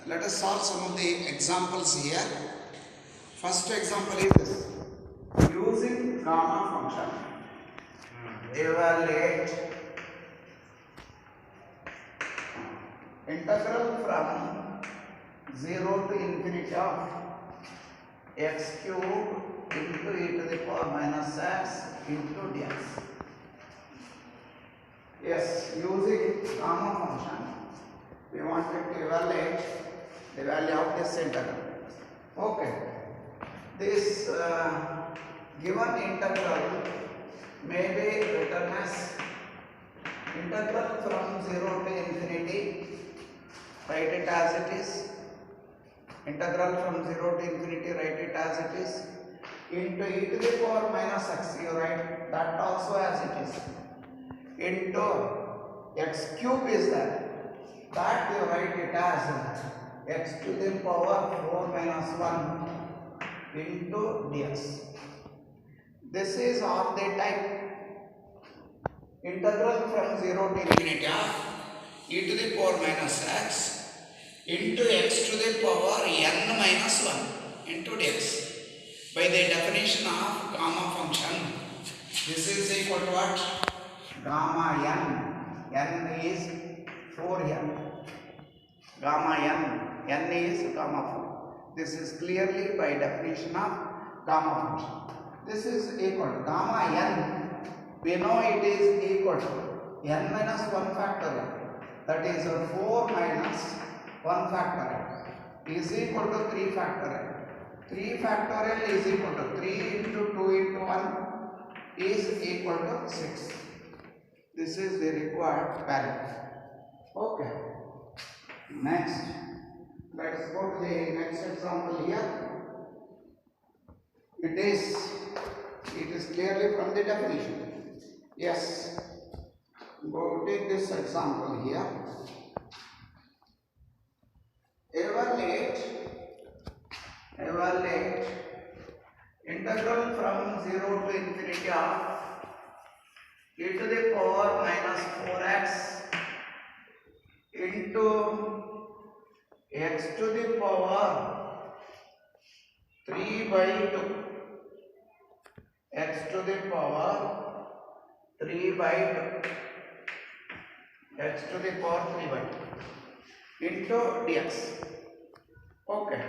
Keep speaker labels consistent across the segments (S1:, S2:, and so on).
S1: Let us solve some of the examples here. First example is this. Using gamma function, evaluate integral from 0 to infinity of x cube into e to the power minus x into dx. Yes, using gamma function, we wanted to evaluate the value of this integral. Okay, this given integral may be written as integral from 0 to infinity, write it as it is, integral from 0 to infinity, write it as it is, into e to the power minus x, you write that also as it is, into x cube is that you write it as x to the power 4 minus 1 into dx. This is of the type integral from 0 to infinity of e to the power minus x into x to the power n minus 1 into dx. By the definition of gamma function, this is equal to what? Gamma n is 4n. Gamma n is gamma 4. This is clearly by definition of gamma function. This is equal to gamma n. We know it is equal to n minus 1 factorial. That is 4 minus 1 factorial is equal to 3 factorial. 3 factorial is equal to 3 into 2 into 1 is equal to 6. This is the required value. Okay. Next, let us go to the next example here. It is clearly from the definition. Yes. Go take this example here. Evaluate integral from 0 to infinity of e to the power minus 4x into x to the power 3 by 2, x to the power 3 by 2, x to the power 3 by 2 into dx. Okay,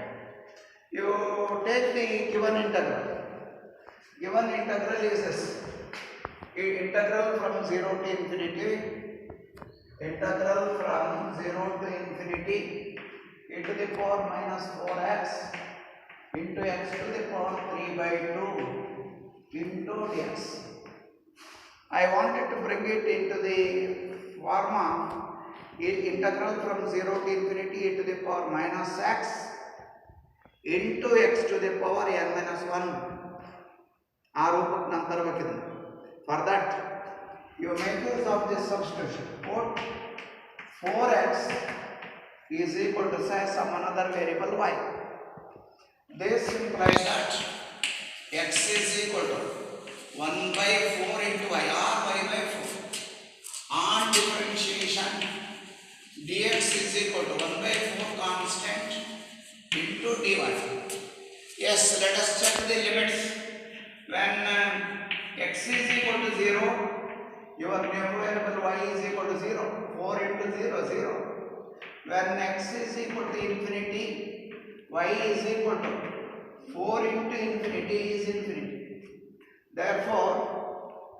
S1: you take the given integral. Given integral is this. Integral from 0 to infinity, integral from 0 to infinity e to the power minus 4x into x to the power 3 by 2 into dx. I wanted to bring it into the form of integral from 0 to infinity e to the power minus x into x to the power n minus 1. For that, you make use of this substitution. Put 4x is equal to say some another variable y. This implies that x is equal to 1 by 4 into y or y by 4. On differentiation, dx is equal to 1 by 4 constant into dy. Yes, let us check the limits. When x is equal to 0, your new variable y is equal to 0. 4 into 0, 0. When x is equal to infinity, y is equal to 4 into infinity is infinity. Therefore,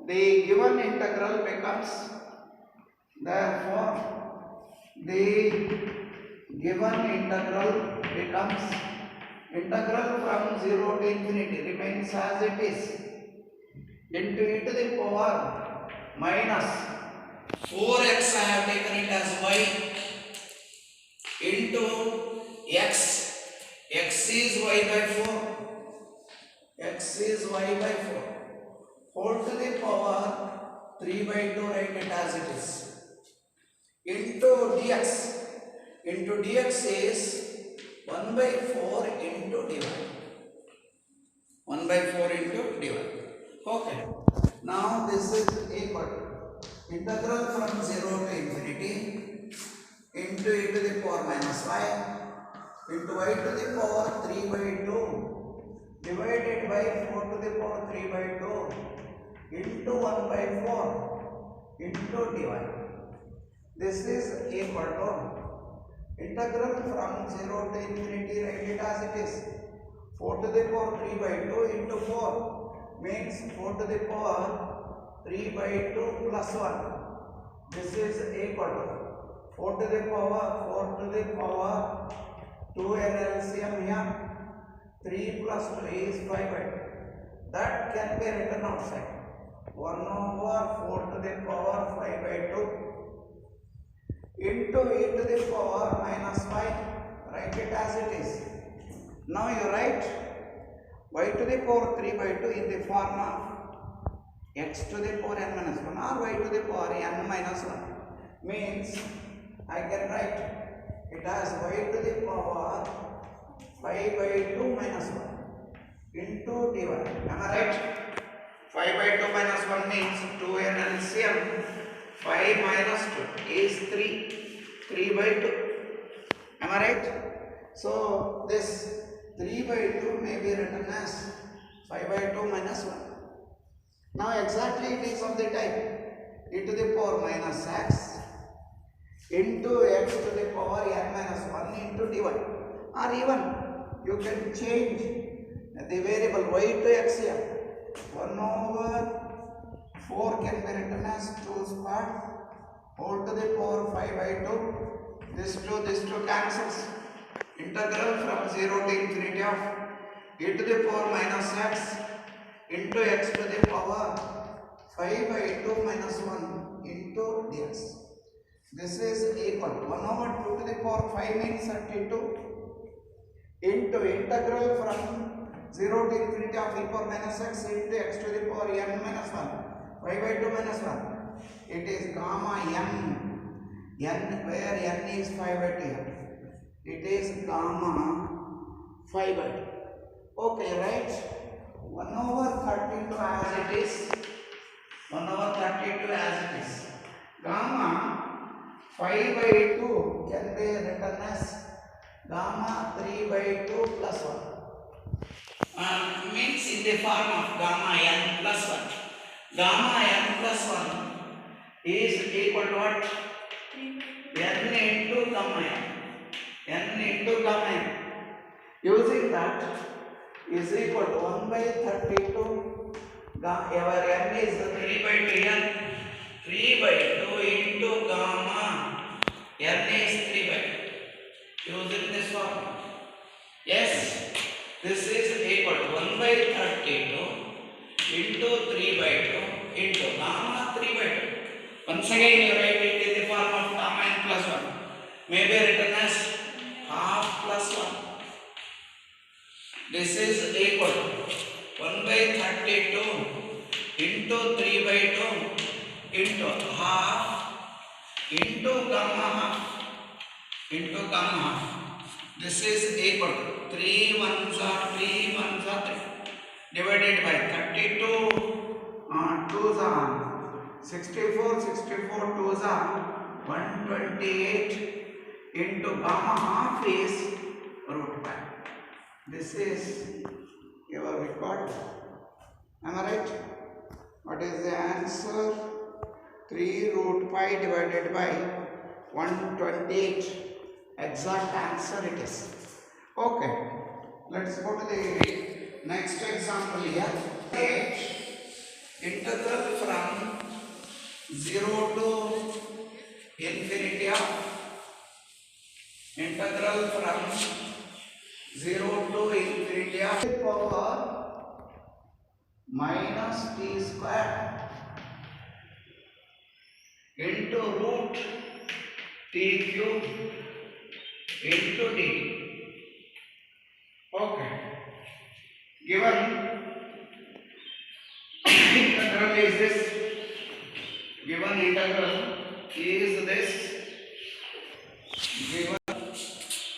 S1: the given integral becomes, integral from 0 to infinity remains as it is into e to the power minus 4x, I have taken it as y, into x is y by 4, x is y by 4, whole to the power 3 by 2, write it as it is, into dx is 1 by 4 into dy. 1 by 4 into dy. Okay. Now this is equal to integral from 0 to infinity into e to the power minus y into y to the power 3 by 2 divided by 4 to the power 3 by 2 into 1 by 4 into dy. This is equal to integral from 0 to infinity, write it as it is. 4 to the power 3 by 2 into 4 means 4 to the power 3 by 2 plus 1. This is equal to 4 to the power 2 LCM here. 3 plus 2 is 5 by 2. That can be written outside. 1 over 4 to the power 5 by 2 into e to the power minus 5. Write it as it is. Now you write y to the power 3 by 2 in the form of x to the power n minus 1 or y to the power n minus 1. Means I can write it as y to the power 5 by 2 minus 1 into dy. Am I right? 5 by 2 minus 1 means 2n LCM. 5 minus 2 is 3 by 2. Am I right? So this 3 by 2 may be written as 5 by 2 minus 1. Now exactly it is of the type e to the power minus x into x to the power n minus 1 into dy. Or even you can change the variable y to x here. 1 over 4 can be written as 2 squared whole to the power 5 by 2. This 2 cancels. Integral from 0 to infinity of e to the power minus x into x to the power 5 by 2 minus 1 into dx. This is equal to 1 over 2 to the power 5 means 32 into integral from 0 to infinity of e power minus x into x to the power n minus 1 5 by 2 minus 1. It is gamma n where n is 5 by 2 here. It is gamma 5 by 2. Okay, right? 1 over 32 as it is. 1 over 32 as it is. Gamma 5 by 2 can be written as gamma 3 by 2 plus 1. Means in the form of gamma n plus 1. Gamma n plus 1 is equal to what? N into gamma n. N into gamma n. Using that is equal to 1 by 32. Our n is 3 by 2 n. 3 by 2 into gamma n is 3 by 2. Using this formula. Yes, this is equal to 1 by 32 into 3 by 2 into gamma 3 by 2. Once again you write it in the form of gamma n plus 1. May be written as half plus 1. This is equal to 1 by 32 into 3 by 2 into half into gamma half into gamma half. This is equal to 3 ones are 3 ones are 3 divided by 32 2s are 64 2s are 128 into gamma half is root pi. This is your record. Am I right? What is the answer? 3 root pi divided by 128. Exact answer it is. Okay. Let's go to the next example here. Integral from 0 to infinity of integral from 0 to infinity of the power minus t square into root t cube into d. Okay. Given integral is this. Given integral is this. Given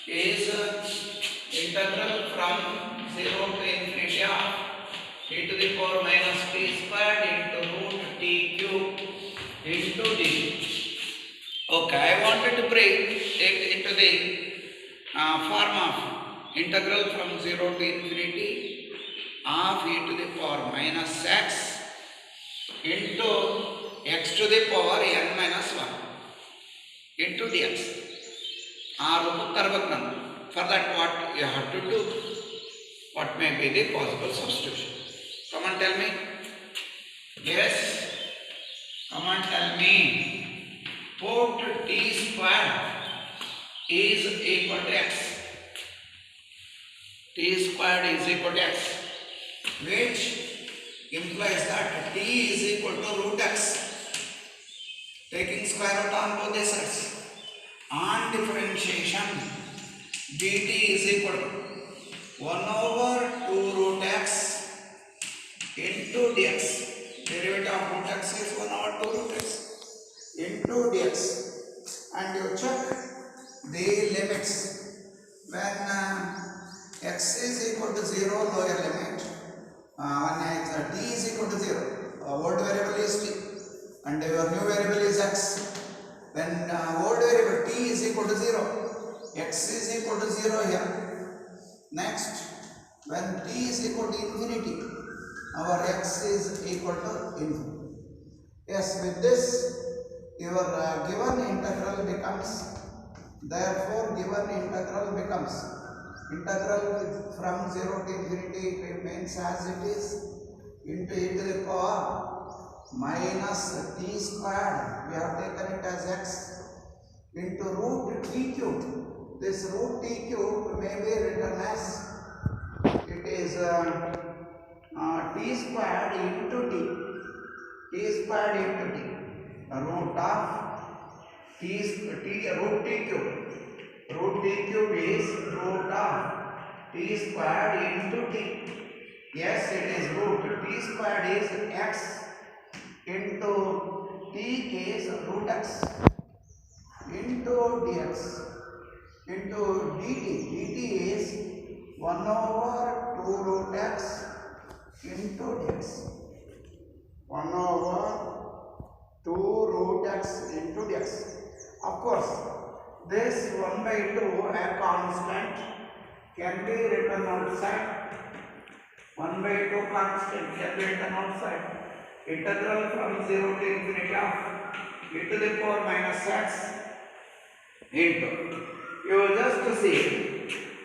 S1: is integral from 0 to infinity of e to the power minus t squared into root t cube into d. Okay, I wanted to break it into the form of integral from 0 to infinity of e to the power minus x into x to the power n minus 1 into dx. For that, what you have to do? What may be the possible substitution? Come on, tell me. Yes. Come on, tell me. Put t squared is equal to x. T squared is equal to x, which implies that t is equal to root x. Taking square root on both the sides. On differentiation, dt is equal to 1 over 2 root x into dx. Derivative of root x is 1 over 2 root x into dx. And you check the limits. When x is equal to 0, lower limit. When t is equal to 0, old variable is t and your new variable is x. When old variable t is equal to 0, x is equal to 0 here. Next, when t is equal to infinity, our x is equal to infinity. Yes, with this, your given integral becomes, therefore given integral becomes, integral from 0 to infinity remains as it is, into e to the power minus t squared, we have taken it as x, into root t cube. This root t cube may be written as, it is t squared into t squared into t, root of root t cube. Root t cube is root of t squared into t. Yes, it is root. T squared is x into t is root x into dx into dt is 1 over 2 root x into dx. 1 over 2 root x into dx. Of course, this 1 by 2 a constant can be written outside. 1 by 2 constant can be written outside. Integral from 0 to infinity of e to the power minus x into, you just see,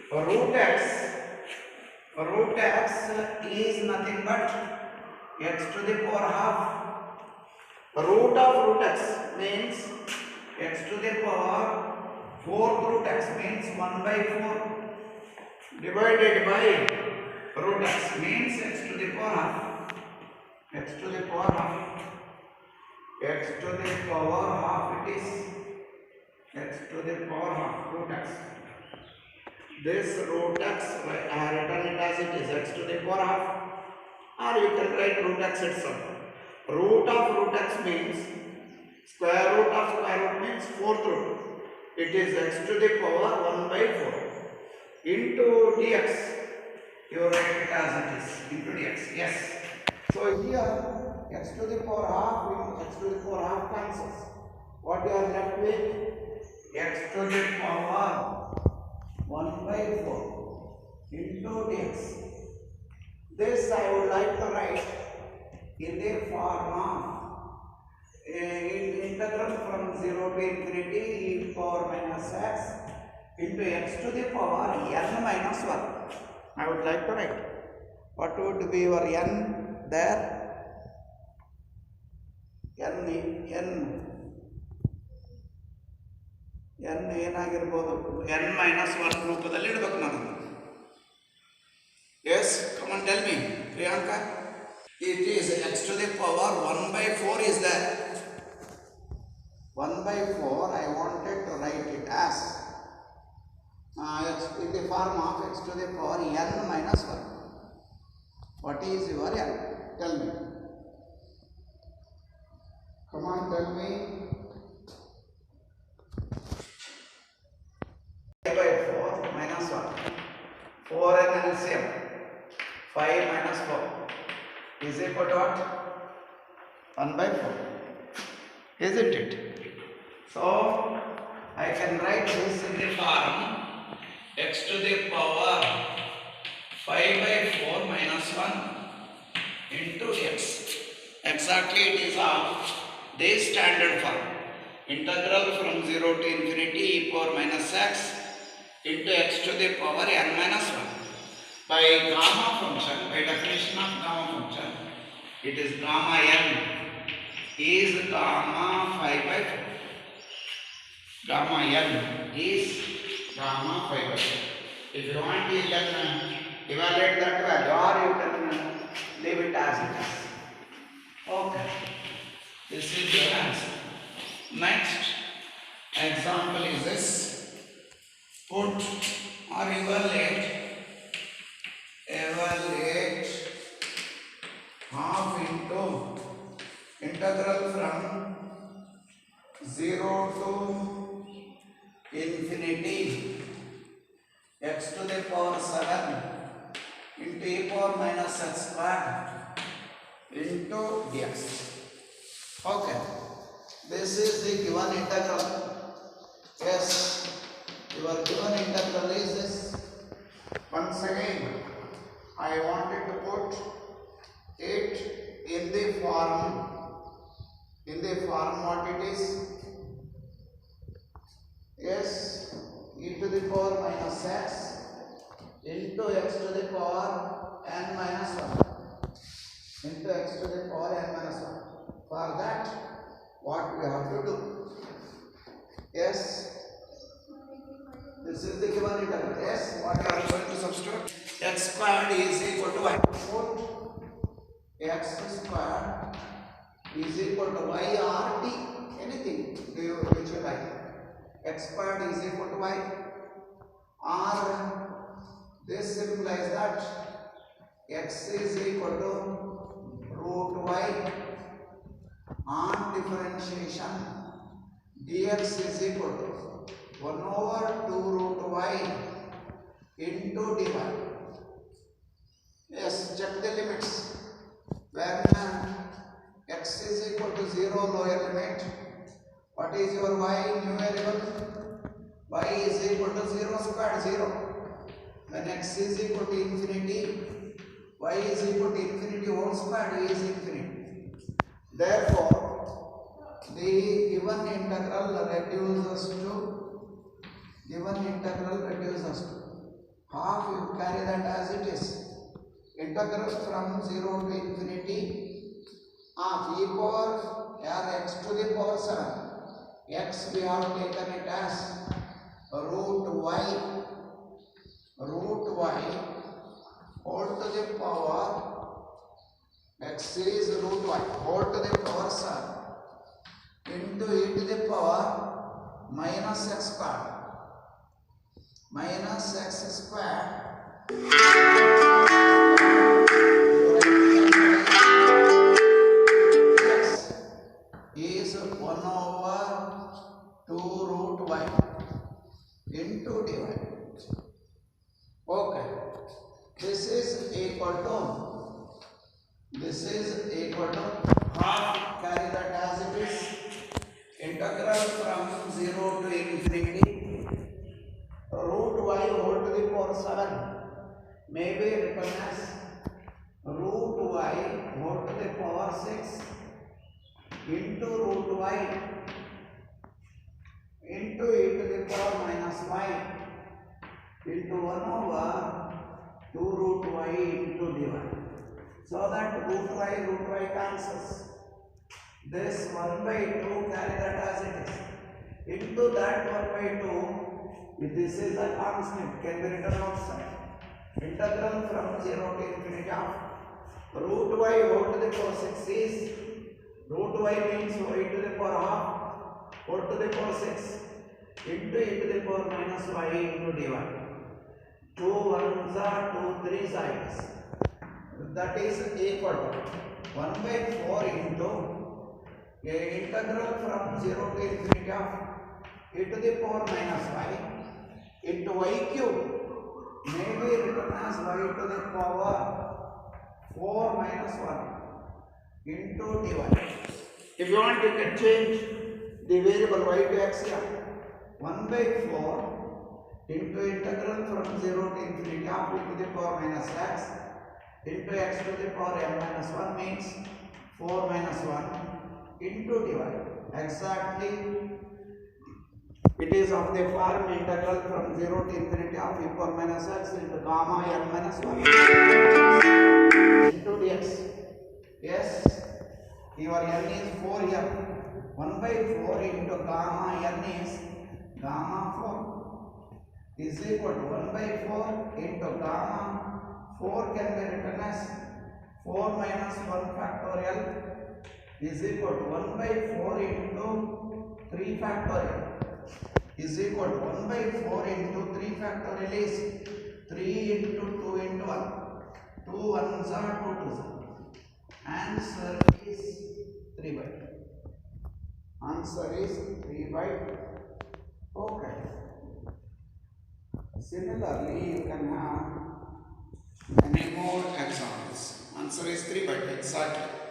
S1: root x is nothing but x to the power half. Root of root x means x to the power 4th root x means 1 by 4 divided by root x means x to the power half. X to the power half. X to the power half it is. X to the power half root x. This root x, I have written it as it is, x to the power half. Or you can write root x itself. Root of root x means square root of square root means 4th root. It is x to the power 1 by 4 into dx. You write it as it is into dx. Yes. So here x to the power half x to the power half cancels. What you are left with? X to the power 1 by 4 into dx. This I would like to write in the form of integral from 0 to infinity e power minus x into x to the power n minus 1. I would like to write. What would be your n there? n ಏನಾಗಿರಬಹುದು n minus 1 ರೂಪದಲ್ಲಿ ಇಡಬೇಕು ನಾನು. Yes, come on, tell me, Priyanka. It is x to the power 1 by 4 is there. 1 by 4 I wanted to write it as x in the form of x to the power n minus 1. What is your n? Tell me. Come on, tell me. 5 by 4 minus 1. 4n LCM. 5 minus 4 is equal to what? 1 by 4. Isn't it? So I can write this in the form x to the power 5 by 4 minus 1 into x. Exactly it is of this standard form. Integral from 0 to infinity e power minus x into x to the power n minus 1. By gamma function, by definition of gamma function, it is gamma n is gamma 5 by 4. Gamma n is gamma 5 by 4. If you want, you can evaluate that value or you can leave it as it is. Okay. This is your answer. Next example is this. Put or evaluate half into integral from 0 to infinity x to the power 7 into e power minus x square into dx. Okay, this is the given integral. Yes, your given integral is this. Once again, I wanted to put it in the form what it is. Yes, e to the power minus x into x to the power n minus 1 into x to the power n minus 1. For that, what we have to do? Yes, this is the given integral. Yes, what you are going to substitute? X squared is equal to y. X squared is equal to y or t, anything which you like. X squared is equal to y, or this implies that x is equal to root y on differentiation dx is equal to 1 over 2 root y into dy. Yes, check the limits. When x is equal to 0, lower limit, what is your y new variable? Y is equal to 0 squared 0. When x is equal to infinity, y is equal to infinity whole squared, is infinity. Therefore, the given integral reduces to half. You carry that as it is. Integral from 0 to infinity of e power x to the power 7. X we have taken it as root y whole to the power x is root y whole to the power 7 into e to the power minus x squared is 1 over 2 root y into dy. Okay, this is equal to half, carry that as it is. Integral from 0 to infinity root y whole to the power 7 may be written as root y whole to the power 6 into root y into e to the power minus y into 1 over 2 root y into dy. So that root y cancels. This 1 by 2, carry that as it is. Into that 1 by 2, if this is a constant, can be written outside. Integral from 0 to infinity of root y whole to the power 6 is root y means y to the power half whole to the power 6 into e to the power minus y into dy. 2 1s are 2 3 sides. That is equal to 1 by 4 into integral from 0 to infinity of e to the power minus y into y cube may be written as y to the power 4 minus 1 into dy. If you want, you can change the variable y to x here. 1 by 4 into integral from 0 to infinity of e to the power minus x into x to the power n minus 1 means 4 minus 1 into divide. Exactly, it is of the form integral from 0 to infinity of e power minus x into gamma n minus 1 into dx. Yes, your n is 4 here. 1 by 4 into gamma n is gamma 4 is equal to 1 by 4 into gamma 4 can be written as 4 minus 1 factorial is equal to 1 by 4 into 3 factorial is equal to 1 by 4 into 3 factorial is 3 into 2 into 1. 2 ones are 2 twos. Answer is 3 by 2. Answer is 3 by 2. Okay. Similarly, you can have many more examples. Answer is 3 by 2 exactly.